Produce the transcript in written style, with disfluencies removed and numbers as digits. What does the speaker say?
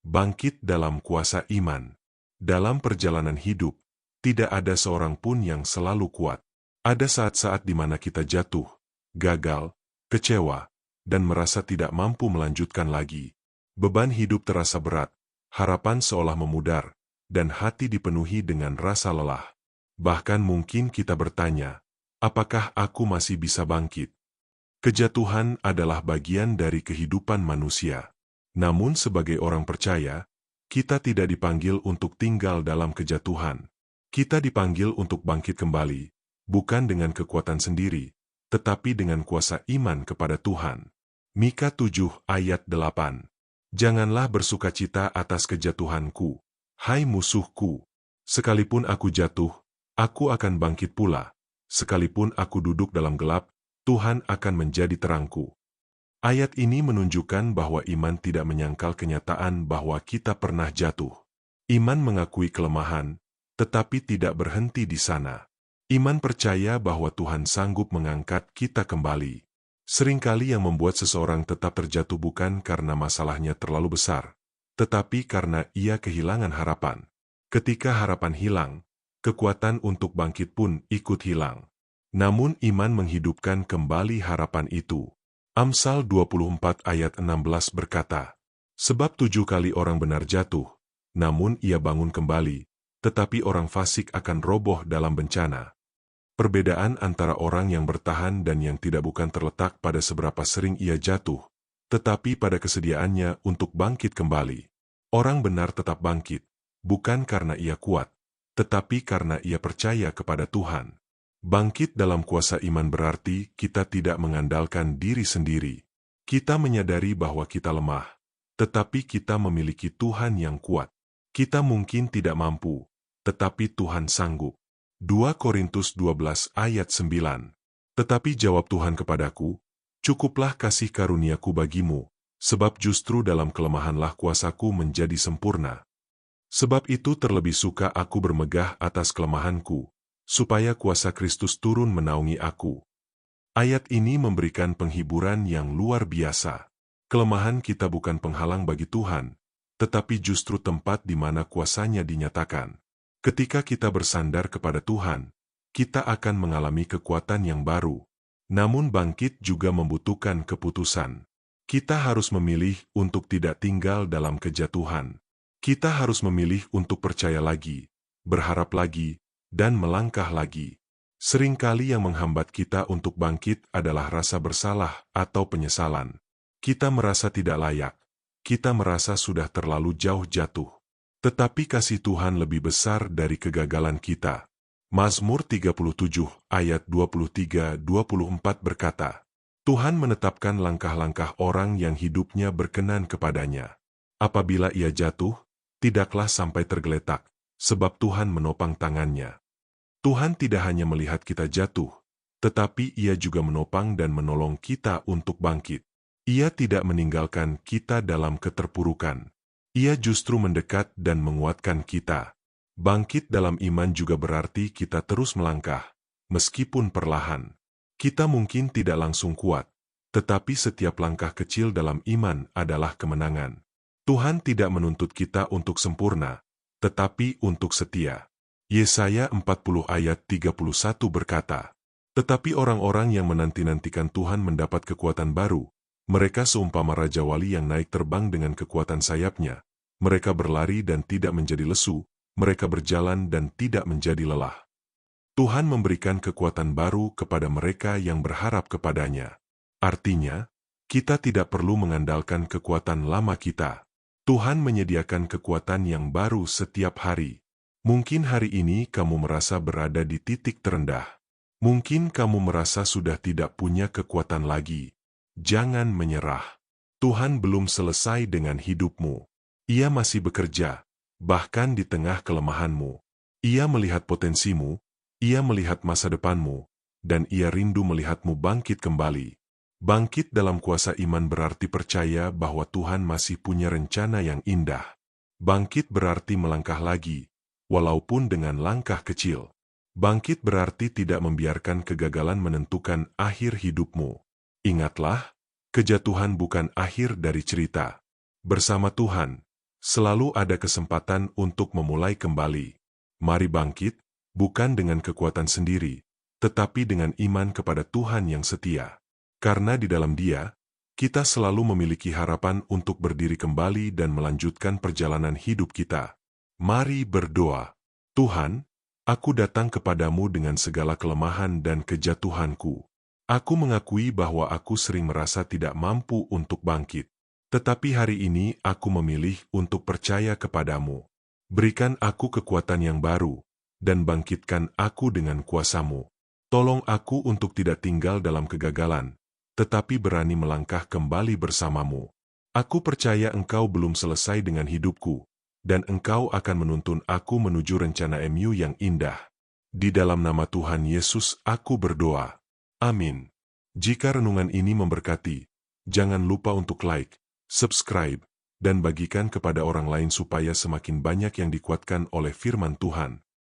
Bangkit dalam kuasa iman. Dalam perjalanan hidup, tidak ada seorang pun yang selalu kuat. Ada saat-saat di mana kita jatuh, gagal, kecewa, dan merasa tidak mampu melanjutkan lagi. Beban hidup terasa berat, harapan seolah memudar, dan hati dipenuhi dengan rasa lelah. Bahkan mungkin kita bertanya, apakah aku masih bisa bangkit? Kejatuhan adalah bagian dari kehidupan manusia. Namun sebagai orang percaya, kita tidak dipanggil untuk tinggal dalam kejatuhan. Kita dipanggil untuk bangkit kembali, bukan dengan kekuatan sendiri, tetapi dengan kuasa iman kepada Tuhan. Mika 7 ayat 8. Janganlah bersukacita atas kejatuhanku, hai musuhku. Sekalipun aku jatuh, aku akan bangkit pula. Sekalipun aku duduk dalam gelap, Tuhan akan menjadi terangku. Ayat ini menunjukkan bahwa iman tidak menyangkal kenyataan bahwa kita pernah jatuh. Iman mengakui kelemahan, tetapi tidak berhenti di sana. Iman percaya bahwa Tuhan sanggup mengangkat kita kembali. Seringkali yang membuat seseorang tetap terjatuh bukan karena masalahnya terlalu besar, tetapi karena ia kehilangan harapan. Ketika harapan hilang, kekuatan untuk bangkit pun ikut hilang. Namun iman menghidupkan kembali harapan itu. Amsal 24 ayat 16 berkata, sebab 7 kali orang benar jatuh, namun ia bangun kembali, tetapi orang fasik akan roboh dalam bencana. Perbedaan antara orang yang bertahan dan yang tidak bukan terletak pada seberapa sering ia jatuh, tetapi pada kesediaannya untuk bangkit kembali. Orang benar tetap bangkit, bukan karena ia kuat, tetapi karena ia percaya kepada Tuhan. Bangkit dalam kuasa iman berarti kita tidak mengandalkan diri sendiri. Kita menyadari bahwa kita lemah, tetapi kita memiliki Tuhan yang kuat. Kita mungkin tidak mampu, tetapi Tuhan sanggup. 2 Korintus 12 ayat 9. Tetapi jawab Tuhan kepadaku, cukuplah kasih karuniaku bagimu, sebab justru dalam kelemahanlah kuasaku menjadi sempurna. Sebab itu terlebih suka aku bermegah atas kelemahanku, supaya kuasa Kristus turun menaungi aku. Ayat ini memberikan penghiburan yang luar biasa. Kelemahan kita bukan penghalang bagi Tuhan, tetapi justru tempat di mana kuasanya dinyatakan. Ketika kita bersandar kepada Tuhan, kita akan mengalami kekuatan yang baru. Namun bangkit juga membutuhkan keputusan. Kita harus memilih untuk tidak tinggal dalam kejatuhan. Kita harus memilih untuk percaya lagi, berharap lagi, dan melangkah lagi. Seringkali yang menghambat kita untuk bangkit adalah rasa bersalah atau penyesalan. Kita merasa tidak layak. Kita merasa sudah terlalu jauh jatuh. Tetapi kasih Tuhan lebih besar dari kegagalan kita. Mazmur 37 ayat 23-24 berkata, Tuhan menetapkan langkah-langkah orang yang hidupnya berkenan kepadanya. Apabila ia jatuh, tidaklah sampai tergeletak, sebab Tuhan menopang tangannya. Tuhan tidak hanya melihat kita jatuh, tetapi Ia juga menopang dan menolong kita untuk bangkit. Ia tidak meninggalkan kita dalam keterpurukan. Ia justru mendekat dan menguatkan kita. Bangkit dalam iman juga berarti kita terus melangkah, meskipun perlahan. Kita mungkin tidak langsung kuat, tetapi setiap langkah kecil dalam iman adalah kemenangan. Tuhan tidak menuntut kita untuk sempurna, tetapi untuk setia. Yesaya 40 ayat 31 berkata, tetapi orang-orang yang menanti-nantikan Tuhan mendapat kekuatan baru. Mereka seumpama Raja Wali yang naik terbang dengan kekuatan sayapnya. Mereka berlari dan tidak menjadi lesu, mereka berjalan dan tidak menjadi lelah. Tuhan memberikan kekuatan baru kepada mereka yang berharap kepadanya. Artinya, kita tidak perlu mengandalkan kekuatan lama kita. Tuhan menyediakan kekuatan yang baru setiap hari. Mungkin hari ini kamu merasa berada di titik terendah. Mungkin kamu merasa sudah tidak punya kekuatan lagi. Jangan menyerah. Tuhan belum selesai dengan hidupmu. Ia masih bekerja, bahkan di tengah kelemahanmu. Ia melihat potensimu, Ia melihat masa depanmu, dan Ia rindu melihatmu bangkit kembali. Bangkit dalam kuasa iman berarti percaya bahwa Tuhan masih punya rencana yang indah. Bangkit berarti melangkah lagi, walaupun dengan langkah kecil. Bangkit berarti tidak membiarkan kegagalan menentukan akhir hidupmu. Ingatlah, kejatuhan bukan akhir dari cerita. Bersama Tuhan, Selalu ada kesempatan untuk memulai kembali. Mari bangkit, bukan dengan kekuatan sendiri, tetapi dengan iman kepada Tuhan yang setia. Karena di dalam Dia, kita selalu memiliki harapan untuk berdiri kembali dan melanjutkan perjalanan hidup kita. Mari berdoa. Tuhan, aku datang kepadamu dengan segala kelemahan dan kejatuhanku. Aku mengakui bahwa aku sering merasa tidak mampu untuk bangkit. Tetapi hari ini aku memilih untuk percaya kepadamu. Berikan aku kekuatan yang baru, dan bangkitkan aku dengan kuasa-Mu. Tolong aku untuk tidak tinggal dalam kegagalan, tetapi berani melangkah kembali bersama-Mu. Aku percaya Engkau belum selesai dengan hidupku, dan Engkau akan menuntun aku menuju rencana MU yang indah. Di dalam nama Tuhan Yesus aku berdoa. Amin. Jika renungan ini memberkati, jangan lupa untuk like, subscribe, dan bagikan kepada orang lain supaya semakin banyak yang dikuatkan oleh firman Tuhan.